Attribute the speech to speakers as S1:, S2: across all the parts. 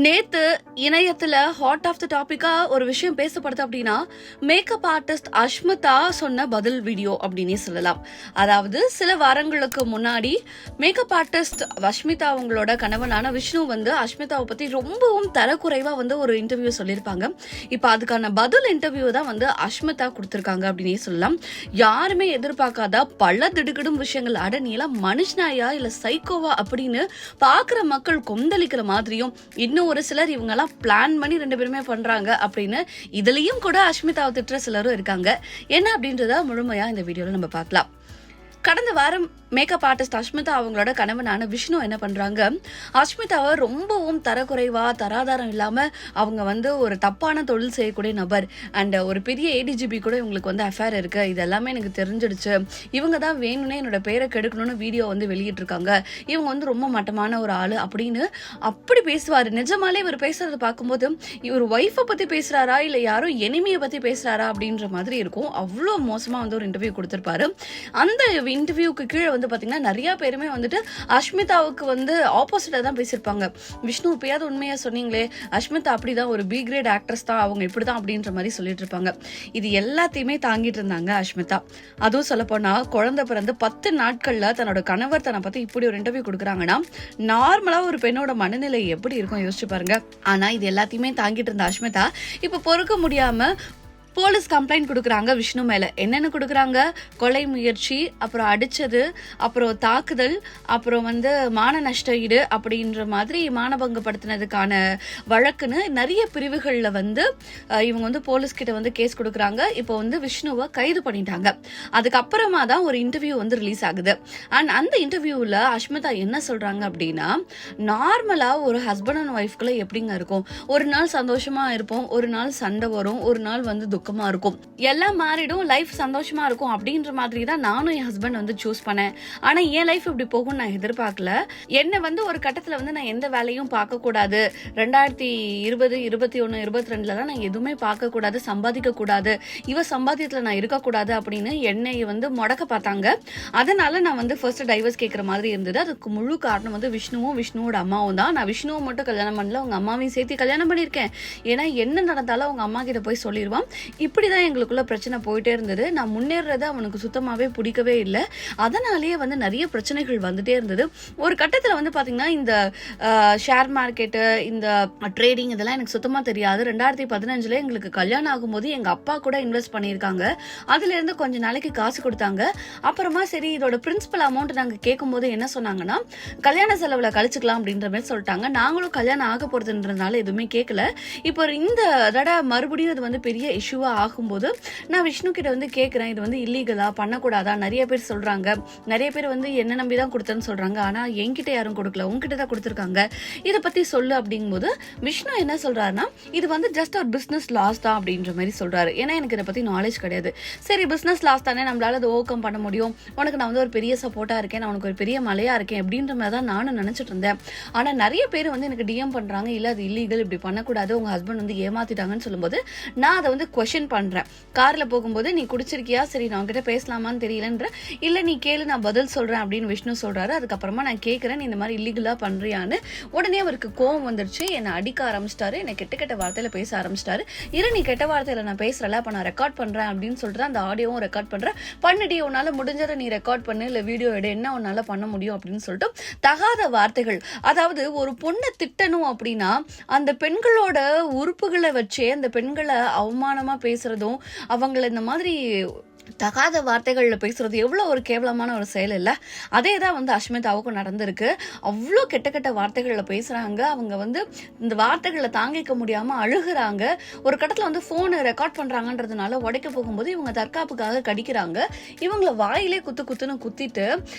S1: நேத்து இணையத்துல hot of the டாபிக்கா ஒரு விஷயம் பேசப்படுது அப்படின்னா மேக்கப் ஆர்டிஸ்ட் அஷ்மிதா சொன்ன பதில் வீடியோ அப்படின்னே சொல்லலாம். அதாவது சில வாரங்களுக்கு முன்னாடி மேக்கப் ஆர்டிஸ்ட் அஷ்மிதா அவங்களோட கணவனான விஷ்ணு அஷ்மிதாவை பத்தி ரொம்பவும் தரக்குறைவா ஒரு இன்டர்வியூ சொல்லியிருப்பாங்க. இப்ப அதுக்கான பதில் இன்டர்வியூ தான் அஷ்மிதா கொடுத்திருக்காங்க அப்படின்னே சொல்லலாம். யாருமே எதிர்பார்க்காத பல திடுக்கிடும் விஷயங்கள், அட நீ எல்லாம் மனுஷனாயா இல்ல சைக்கோவா அப்படின்னு பாக்குற மக்கள் கொந்தளிக்கிற மாதிரியும், இன்னும் ஒரு சிலர் இவங்க எல்லாம் பிளான் பண்ணி 2 பேருமே பண்றாங்க அப்படின்னு இதுலயும் கூட அஷ்மிதாவை திட்டுற சிலரும் இருக்காங்க. என்ன அப்படின்றத முழுமையா இந்த வீடியோல நம்ம பார்க்கலாம். கடந்த வாரம் மேக்கப் ஆர்டிஸ்ட் அஷ்மிதா அவங்களோட கணவனான விஷ்ணு என்ன பண்றாங்க, அஷ்மிதாவை ரொம்பவும் தரக்குறைவா தராதாரம் இல்லாம அவங்க ஒரு தப்பான தொழில் செய்யக்கூடிய நபர் அண்ட் ஒரு பெரிய ஏடிஜிபி கூட இவங்களுக்கு அஃபேர் இருக்கு, இது எல்லாமே எனக்கு தெரிஞ்சிடுச்சு, இவங்க தான் வேணும்னே என்னோட பேரை கெடுக்கணும்னு வீடியோ வெளியிட்டு இருக்காங்க, இவங்க ரொம்ப மட்டமான ஒரு ஆளு அப்படின்னு அப்படி பேசுவாரு. நிஜமாலே இவர் பேசுறத பார்க்கும்போது இவர் ஒய்ஃபை பத்தி பேசுறாரா இல்ல யாரோ எனிமியை பத்தி பேசுறாரா அப்படின்ற மாதிரி இருக்கும். அவ்வளோ மோசமா ஒரு இன்டர்வியூ கொடுத்திருப்பாரு. அந்த இன்டர்வியூக்கு கீழே பாத்தீங்கன்னா நிறைய பேருமே அஷ்மிதாவுக்கு ஆப்போசிட்டா தான் பேசியிருப்பாங்க. விஷ்ணு இப்பயாவது உண்மையா சொன்னீங்களே, அஷ்மிதா அப்படிதான் ஒரு பி கிரேட் ஆக்ட்ரஸ் தான், அவங்க இப்படிதான் அப்படின்ற மாதிரி சொல்லிட்டு இருப்பாங்க. இது எல்லாத்தையுமே தாங்கிட்டு இருந்தாங்க அஷ்மிதா. அதுவும் சொல்ல போனா குழந்தை பிறந்து 10 நாட்கள்ல தன்னோட கணவர் தன்னை பத்தி இப்படி ஒரு இன்டர்வியூ கொடுக்குறாங்கன்னா நார்மலா ஒரு பெண்ணோட மனநிலை எப்படி இருக்கும் யோசிச்சு பாருங்க. ஆனா இது எல்லாத்தையுமே தாங்கிட்டு இருந்த அஷ்மிதா இப்ப பொறுக்க முடியாம போலீஸ் கம்ப்ளைண்ட் கொடுக்குறாங்க விஷ்ணு மேல. என்னென்ன கொடுக்குறாங்க, கொலை முயற்சி, அப்புறம் அடிச்சது, அப்புறம் தாக்குதல், அப்புறம் மான நஷ்ட ஈடு அப்படின்ற மாதிரி மானபங்கப்படுத்தினதுக்கான வழக்குன்னு நிறைய பிரிவுகள்ல இவங்க போலீஸ் கிட்ட கேஸ் கொடுக்குறாங்க. இப்போ விஷ்ணுவை கைது பண்ணிட்டாங்க. அதுக்கப்புறமா தான் ஒரு இன்டர்வியூ ரிலீஸ் ஆகுது. அண்ட் அந்த இன்டர்வியூல அஷ்மிதா என்ன சொல்றாங்க அப்படின்னா, நார்மலா ஒரு ஹஸ்பண்ட் அண்ட் ஒய்ஃப்குள்ள எப்படிங்க இருக்கும், ஒரு நாள் சந்தோஷமா இருப்போம், ஒரு நாள் சண்டை வரும், ஒரு நாள் துக்கமா இருக்கும், எல்லாம் மாறிடும், லைஃப் சந்தோஷமா இருக்கும் அப்படின்ற மாதிரி தான் நானும் என் ஹஸ்பண்ட் சூஸ் பண்ணேன். ஆனா என் லைஃப் இப்படி போகும் நான் எதிர்பார்க்கல. என்ன ஒரு கட்டத்துல நான் எந்த வேலையும் பார்க்க கூடாது, 2020 21 22 நான் எதுவுமே பார்க்க கூடாது, சம்பாதிக்க கூடாது, இவ சம்பாத்தியத்துல நான் இருக்கக்கூடாது அப்படின்னு என்னை முடக்க பார்த்தாங்க. அதனால நான் ஃபர்ஸ்ட் டைவர்ஸ் கேட்கற மாதிரி இருந்தது. அதுக்கு முழு காரணம் விஷ்ணுவும் விஷ்ணுவோட அம்மாவும் தான். நான் விஷ்ணுவை மட்டும் கல்யாணம் பண்ணல, அவங்க அம்மாவையும் சேர்த்து கல்யாணம் பண்ணியிருக்கேன். ஏன்னா என்ன நடந்தாலும் அவங்க அம்மா கிட்ட போய் சொல்லிடுவான். இப்படிதான் எங்களுக்குள்ள பிரச்சனை போயிட்டே இருந்தது. நான் முன்னேறது அவனுக்கு சுத்தமாவே பிடிக்கவே இல்லை. அதனாலேயே நிறைய பிரச்சனைகள் வந்துட்டே இருந்தது. ஒரு கட்டத்துல பாத்தீங்கன்னா இந்த ஷேர் மார்க்கெட்டு, இந்த ட்ரேடிங் இதெல்லாம் எனக்கு சுத்தமா தெரியாது. 2015 எங்களுக்கு கல்யாணம் ஆகும்போது எங்க அப்பா கூட இன்வெஸ்ட் பண்ணியிருக்காங்க. அதுல இருந்து கொஞ்ச நாளைக்கு காசு கொடுத்தாங்க. அப்புறமா சரி இதோட பிரின்சிபல் அமௌண்ட் நாங்க கேட்கும் போது என்ன சொன்னாங்கன்னா, கல்யாண செலவுல கழிச்சுக்கலாம் அப்படின்ற மாதிரி சொல்லிட்டாங்க. நாங்களும் கல்யாணம் ஆக போறதுன்றதுனால எதுவுமே கேட்கல. இப்போ இந்த தடவை மறுபடியும் இது பெரிய இஷ்யூவா ஆகும்போது நான் விஷ்ணு கிட்ட கேட்கிறேன், இது இல்லீகலா, பண்ணக்கூடாதா, நிறைய பேர் சொல்றாங்க, நிறைய பேர் என்ன நம்பிதான் கொடுத்தேன்னு சொல்றாங்க, ஆனா என்கிட்ட யாரும் கொடுக்கல, உங்ககிட்ட தான் கொடுத்துருக்காங்க, இதை பத்தி சொல்லு அப்படிங்கும்போது விஷ்ணு என்ன சொல்றாருன்னா, இது ஜஸ்ட் ஒரு பிசினஸ் லாஸ் தான் அப்படின்ற மாதிரி சொல்றாரு. ஏன்னா எனக்கு இதை பத்தி நாலேஜ் கிடையாது. சரி பிசினஸ் லாஸ் தானே, நம்மளால அதை ஓவர் கம் பண்ண முடியும், உனக்கு நான் ஒரு பெரிய சப்போர்ட்டா இருக்கேன், நான் உனக்கு ஒரு பெரிய மலையா இருக்கேன் அப்படின்ற மாதிரி தான் நானும் நினைச்சிட்டு இருந்தேன். ஆனா நிறைய பேர் எனக்கு டிஎம் பண்றாங்க, இல்ல அது இல்லீகல், இப்படி பண்ணக்கூடாது, உங்க ஹஸ்பண்ட் ஏமாத்திட்டாங்கன்னு சொல்லும்போது நான் அதை கொஸ்டின் பண்றேன். கார்ல போகும்போது நீ குடிச்சிருக்கியா, சரி நான் உங்ககிட்ட பேசலாமான்னு தெரியலன்ற, இல்ல நீ கேளு நான் பதில் சொல்றேன் அப்படின்னு விஷ்ணு சொல்றாரு. அதுக்கப்புறமா நான் கேட்கிறேன், நீ இந்த மாதிரி இல்லீகலா பண்றியான்னு. உடனே அவருக்கு கோவம் வந்துருச்சு, என்னை அடிக்க ஆரம்பிச்சிட்டாரு, என்னை கெட்ட கெட்ட வார்த்தையில பேச ஆரம்பிச்சிட்டாரு. நீ கெட்ட வார்த்தையில நான் பேசுறல, அப்ப நான் ரெக்கார்ட் பண்றேன் அப்படின்னு சொல்றேன். அந்த ஆடியோவும் ரெக்கார்ட் பண்றேன், பண்ணுடி, உன்னால முடிஞ்சதை நீ ரெக்கார்ட் பண்ணு, இல்ல வீடியோ எடு, என்ன உன்னால பண்ண முடியும் அப்படின்னு சொல்லிட்டு தகாத வார்த்தைகள். அதாவது ஒரு பொண்ணை திட்டணும் அப்படின்னா அந்த பெண்களோட உறுப்புகளை வச்சே அந்த பெண்களை அவமானமா பேசுறதும், அவங்களை இந்த மாதிரி தகாத வார்த்தைகள்ல பேசுறது எவ்வளவு ஒரு கேவலமான ஒரு செயல் இல்ல. அதே தான் அஷ்மிதாவுக்கும் நடந்திருக்கு. அவ்வளோ கெட்ட கெட்ட வார்த்தைகள்ல பேசுறாங்க. அவங்க இந்த வார்த்தைகளை தாங்கிக்க முடியாம அழுகுறாங்க. ஒரு கட்டத்துல போனை ரெக்கார்ட் பண்றாங்கன்றதுனால உடைக்க போகும்போது இவங்க தற்காப்புக்காக கடிக்கிறாங்க. இவங்கள வாயிலே குத்துன்னு குத்திட்டு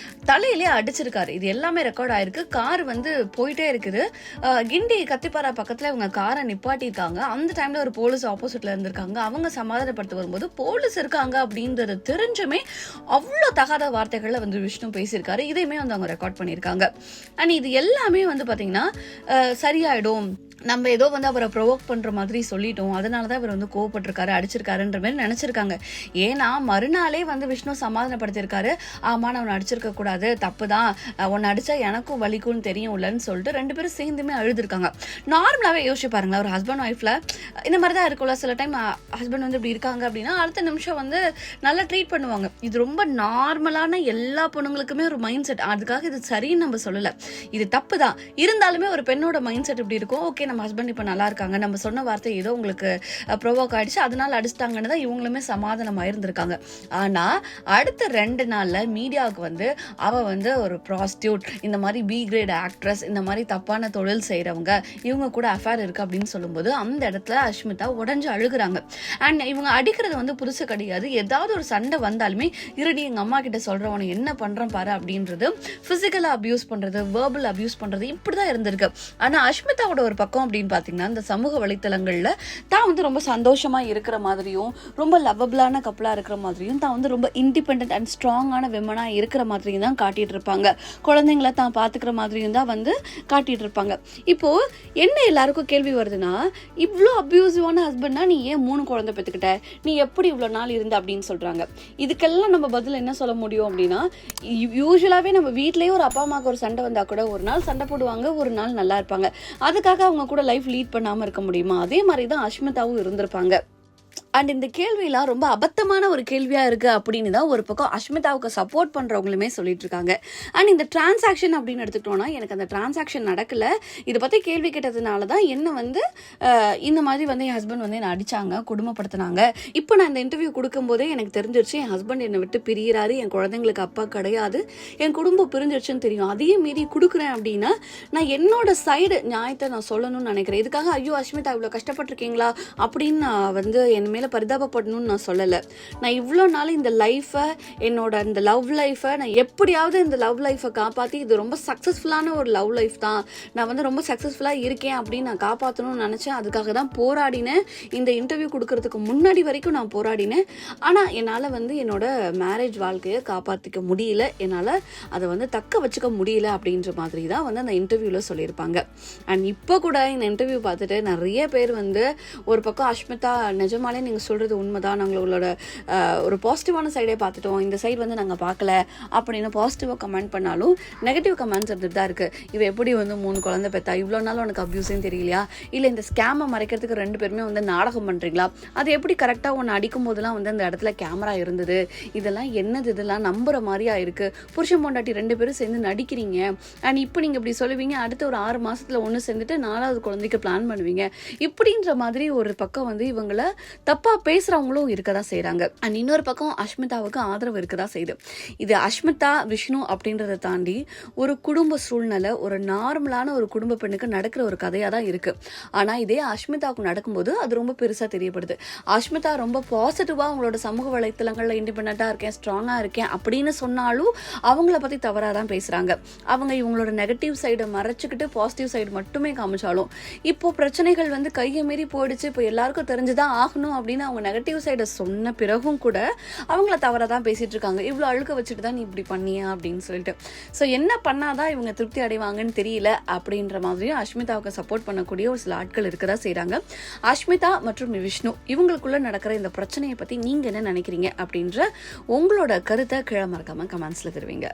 S1: தலையிலே அடிச்சிருக்காரு. இது எல்லாமே ரெக்கார்ட் ஆயிருக்கு. கார் போயிட்டே இருக்குது. கிண்டி கத்திப்பாரா பக்கத்துல இவங்க காரை நிப்பாட்டிருக்காங்க. அந்த டைம்ல ஒரு போலீஸ் ஆப்போசிட்ல இருந்திருக்காங்க. அவங்க சமாதானப்படுத்த வரும்போது போலீஸ் இருக்காங்க அப்படின்னு தெரிஞ்சுமே அவ்வளவு தகாத வார்த்தைகள்ல விஷ்ணு பேசியிருக்காரு. இதையுமே அவங்க ரெக்கார்ட் பண்ணியிருக்காங்க. அண்ட் இது எல்லாமே பாத்தீங்கன்னா சரியாயிடும், நம்ம ஏதோ வந்து அவரை ப்ரொவோக் பண்ணுற மாதிரி சொல்லிட்டோம், அதனால தான் இவர் வந்து கோவப்பட்டிருக்காரு, அடிச்சிருக்காருன்ற மாதிரி நினச்சிருக்காங்க. ஏன்னா மறுநாளே வந்து விஷ்ணு சமாதானப்படுத்தியிருக்காரு. ஆமா, நான் உன்னை அடிச்சிருக்க கூடாது, தப்பு தான், உன்னை அடித்தா எனக்கும் வலிக்கும்னு தெரியும்லன்னு சொல்லிட்டு 2 பேரும் சேர்ந்துமே அழுதுருக்காங்க. நார்மலாகவே யோசிச்சு பாருங்களேன், ஒரு ஹஸ்பண்ட் ஒய்ஃபில் இந்த மாதிரி தான் இருக்கும்ல. சில டைம் ஹஸ்பண்ட் வந்து இப்படி இருக்காங்க அப்படின்னா அடுத்த நிமிஷம் வந்து நல்லா ட்ரீட் பண்ணுவாங்க. இது ரொம்ப நார்மலான எல்லா பொண்ணுங்களுக்குமே ஒரு மைண்ட் செட். அதுக்காக இது சரின்னு நம்ம சொல்லலை, இது தப்பு தான். இருந்தாலுமே ஒரு பெண்ணோட மைண்ட் செட் இப்படி இருக்கும். ஓகே, நம்ம ஹஸ்பண்ட் இப்போ நல்லா இருக்காங்க, நம்ம சொன்ன வார்த்தை ஏதோ உங்களுக்கு ப்ரொவோக் ஆயிடுச்சு, அதனால அடிச்சிட்டாங்கன்னு தான் இவங்களுமே சமாதானம் ஆயிருந்திருக்காங்க. ஆனால் அடுத்த 2 நாளில் மீடியாவுக்கு வந்து அவ வந்து ஒரு ப்ராஸ்டியூட், இந்த மாதிரி பி கிரேட் ஆக்ட்ரஸ், இந்த மாதிரி தப்பான தொழில் செய்கிறவங்க, இவங்க கூட அஃபேர் இருக்குது அப்படின்னு சொல்லும்போது அந்த இடத்துல அஷ்மிதா உடஞ்சு அழுகுறாங்க. அண்ட் இவங்க அடிக்கிறது வந்து புதுசு கிடையாது. ஏதாவது ஒரு சண்டை வந்தாலுமே இருடி எங்கள் அம்மா கிட்ட சொல்கிறேன், உனக்கு என்ன பண்ணுறேன் பாரு அப்படின்றது, ஃபிசிக்கலாக அப்யூஸ் பண்ணுறது, வேர்பல் அப்யூஸ் பண்ணுறது, இப்படி தான் இருந்திருக்கு. ஆனால் அஷ்மிதாவோட ஒரு பக்கம் அப்படின்னு பார்த்தீங்கன்னா இந்த சமூக வலைத்தளங்களில் தான் வந்து ரொம்ப சந்தோஷமாக இருக்கிற மாதிரியும், ரொம்ப லவ்வபிளான கப்பலாக இருக்கிற மாதிரியும், தான் வந்து ரொம்ப இண்டிபெண்ட் அண்ட் ஸ்ட்ராங்கான விமனாக இருக்கிற மாதிரியும் தான் காட்டிகிட்டு இருப்பாங்க. குழந்தைங்கள தான் பார்த்துக்கிற மாதிரியும் தான் வந்து காட்டிகிட்டு இருப்பாங்க. இப்போது என்ன எல்லாருக்கும் கேள்வி வருதுன்னா, இவ்வளோ அப்யூசிவான ஹஸ்பண்ட்னா நீ ஏன் 3 குழந்தை பெற்றுக்கிட்ட, நீ எப்படி இவ்வளோ நாள் இருந்த அப்படின்னு சொல்கிறாங்க. இதுக்கெல்லாம் நம்ம பதில் என்ன சொல்ல முடியும் அப்படின்னா, யூஸ்வலாகவே நம்ம வீட்லேயே ஒரு அப்பா அம்மாவுக்கு ஒரு சண்டை வந்தால் கூட ஒரு நாள் சண்டை போடுவாங்க, ஒரு நாள் நல்லா இருப்பாங்க. அதுக்காக அவங்க கூட லைஃப் லீட் பண்ணாமல் இருக்க முடியுமா? அதே மாதிரி தான் அஷ்மிதாவும் இருந்திருப்பாங்க. அண்ட் இந்த கேள்வியெல்லாம் ரொம்ப அபத்தமான ஒரு கேள்வியாக இருக்குது அப்படின்னு தான் ஒரு பக்கம் அஷ்மிதாவுக்கு சப்போர்ட் பண்ணுறவங்களுமே சொல்லிட்டு இருக்காங்க. அண்ட் இந்த டிரான்சாக்ஷன் அப்படின்னு எடுத்துக்கிட்டோன்னா, எனக்கு அந்த டிரான்சாக்ஷன் நடக்கலை, இதை பற்றி கேள்வி கேட்டதுனால தான் என்ன வந்து இந்த மாதிரி வந்து என் ஹஸ்பண்ட் வந்து என்னை அடித்தாங்க, குடும்பப்படுத்தினாங்க. இப்போ நான் இந்த இன்டர்வியூ கொடுக்கும்போதே எனக்கு தெரிஞ்சிருச்சு என் ஹஸ்பண்ட் என்னை விட்டு பிரிகிறாரு, என் குழந்தைங்களுக்கு அப்பா கிடையாது, என் குடும்பம் பிரிஞ்சிருச்சுன்னு தெரியும். அதையும் மீறி கொடுக்குறேன் அப்படின்னா நான் என்னோட சைடு நியாயத்தை நான் சொல்லணும்னு நினைக்கிறேன். இதுக்காக ஐயோ அஷ்மிதா இவ்வளோ கஷ்டப்பட்டிருக்கீங்களா அப்படின்னு நான் வந்து என் மேலே பரிதாபப்படணும்னு நான் சொல்லலை. நான் இவ்வளோ நாள் இந்த லைஃப்பை, என்னோட இந்த லவ் லைஃப்பை நான் எப்படியாவது இந்த லவ் லைஃப்பை காப்பாற்றி, இது ரொம்ப சக்ஸஸ்ஃபுல்லான ஒரு லவ் லைஃப் தான், நான் வந்து ரொம்ப சக்ஸஸ்ஃபுல்லாக இருக்கேன் அப்படின்னு நான் காப்பாற்றணும்னு நினச்சேன். அதுக்காக தான் போராடினேன். இந்த இன்டர்வியூ கொடுக்கறதுக்கு முன்னாடி வரைக்கும் நான் போராடினேன். ஆனால் என்னால் வந்து என்னோட மேரேஜ் வாழ்க்கையை காப்பாற்றிக்க முடியல, என்னால் அதை வந்து தக்க வச்சுக்க முடியல அப்படின்ற மாதிரி தான் வந்து அந்த இன்டர்வியூவில் சொல்லியிருப்பாங்க. அண்ட் இப்போ கூட இந்த இன்டர்வியூ பார்த்துட்டு நிறைய பேர் வந்து ஒரு பக்கம் அஷ்மிதா நிஜமாலே நீங்கள் சொல்கிறது உண்மைதான், நாங்கள் உங்களோட ஒரு பாசிட்டிவான சைடே பார்த்துட்டோம், இந்த சைடு வந்து நாங்கள் பார்க்கல அப்படின்னு பாசிட்டிவாக கமெண்ட் பண்ணாலும் நெகட்டிவ் கமெண்ட்ஸ் எடுத்துகிட்டு தான் இருக்குது. இவ எப்படி வந்து 3 குழந்தை பெற்றா, இவ்வளோ நாள் உனக்கு அப்யூஸும் தெரியலையா, இல்லை இந்த ஸ்கேமை மறைக்கிறதுக்கு 2 பேருமே வந்து நாடகம் பண்ணுறீங்களா, அது எப்படி கரெக்டாக ஒன்று அடிக்கும் போதெல்லாம் வந்து அந்த இடத்துல கேமரா இருந்தது, இதெல்லாம் என்னது, இதெல்லாம் நம்புகிற மாதிரியா இருக்குது, புருஷன் பொண்டாட்டி 2 பேரும் சேர்ந்து நடிக்கிறீங்க, அண்ட் இப்போ நீங்கள் இப்படி சொல்லுவீங்க, அடுத்த ஒரு 6 மாதத்தில் ஒன்று சேர்ந்துட்டு 4வது குழந்தைக்கு பிளான் பண்ணுவீங்க, இப்படின்ற மாதிரி ஒரு பக்கம் வந்து இவங்களை தப்பாக பேசுகிறவங்களும் இருக்க தான் செய்கிறாங்க. அண்ட் இன்னொரு பக்கம் அஷ்மிதாவுக்கு ஆதரவு இருக்க தான் செய்யுது. இது அஷ்மிதா விஷ்ணு அப்படின்றத தாண்டி ஒரு குடும்ப சூழ்நிலை, ஒரு நார்மலான ஒரு குடும்ப பெண்ணுக்கு நடக்கிற ஒரு கதையாக தான் இருக்குது. ஆனால் இதே அஷ்மிதாவுக்கு நடக்கும்போது அது ரொம்ப பெருசாக தெரியப்படுது. அஷ்மிதா ரொம்ப பாசிட்டிவாக அவங்களோட சமூக வலைத்தளங்களில் இண்டிபெண்ட்டாக இருக்கேன், ஸ்ட்ராங்காக இருக்கேன் அப்படின்னு சொன்னாலும் அவங்கள பற்றி தவறாக தான் பேசுகிறாங்க. அவங்க இவங்களோட நெகட்டிவ் சைடை மறைச்சிக்கிட்டு பாசிட்டிவ் சைடு மட்டுமே காமிச்சாலும் இப்போ பிரச்சனைகள் வந்து கையை மீறி போயிடுச்சு, இப்போ எல்லாருக்கும் தெரிஞ்சுதான் ஆகணும் அப்படின்னு அவங்க நெகட்டிவ் சைடை சொன்ன பிறகும் கூட அவங்கள தவறாக தான் பேசிகிட்டு இருக்காங்க. இவ்வளோ அழுக்க வச்சுட்டு தான் நீ இப்படி பண்ணியா அப்படின்னு சொல்லிட்டு. ஸோ என்ன பண்ணாதான் இவங்க திருப்தி அடைவாங்கன்னு தெரியல அப்படின்ற மாதிரியும் அஷ்மிதாவுக்கு சப்போர்ட் பண்ணக்கூடிய ஒரு சில ஆட்கள் இருக்க தான் செய்கிறாங்க. அஷ்மிதா மற்றும் விஷ்ணு இவங்களுக்குள்ள நடக்கிற இந்த பிரச்சனையை பற்றி நீங்கள் என்ன நினைக்கிறீங்க அப்படின்ற உங்களோட கருத்தை கீழே மறக்காமல் கமெண்ட்ஸில் தருவீங்க.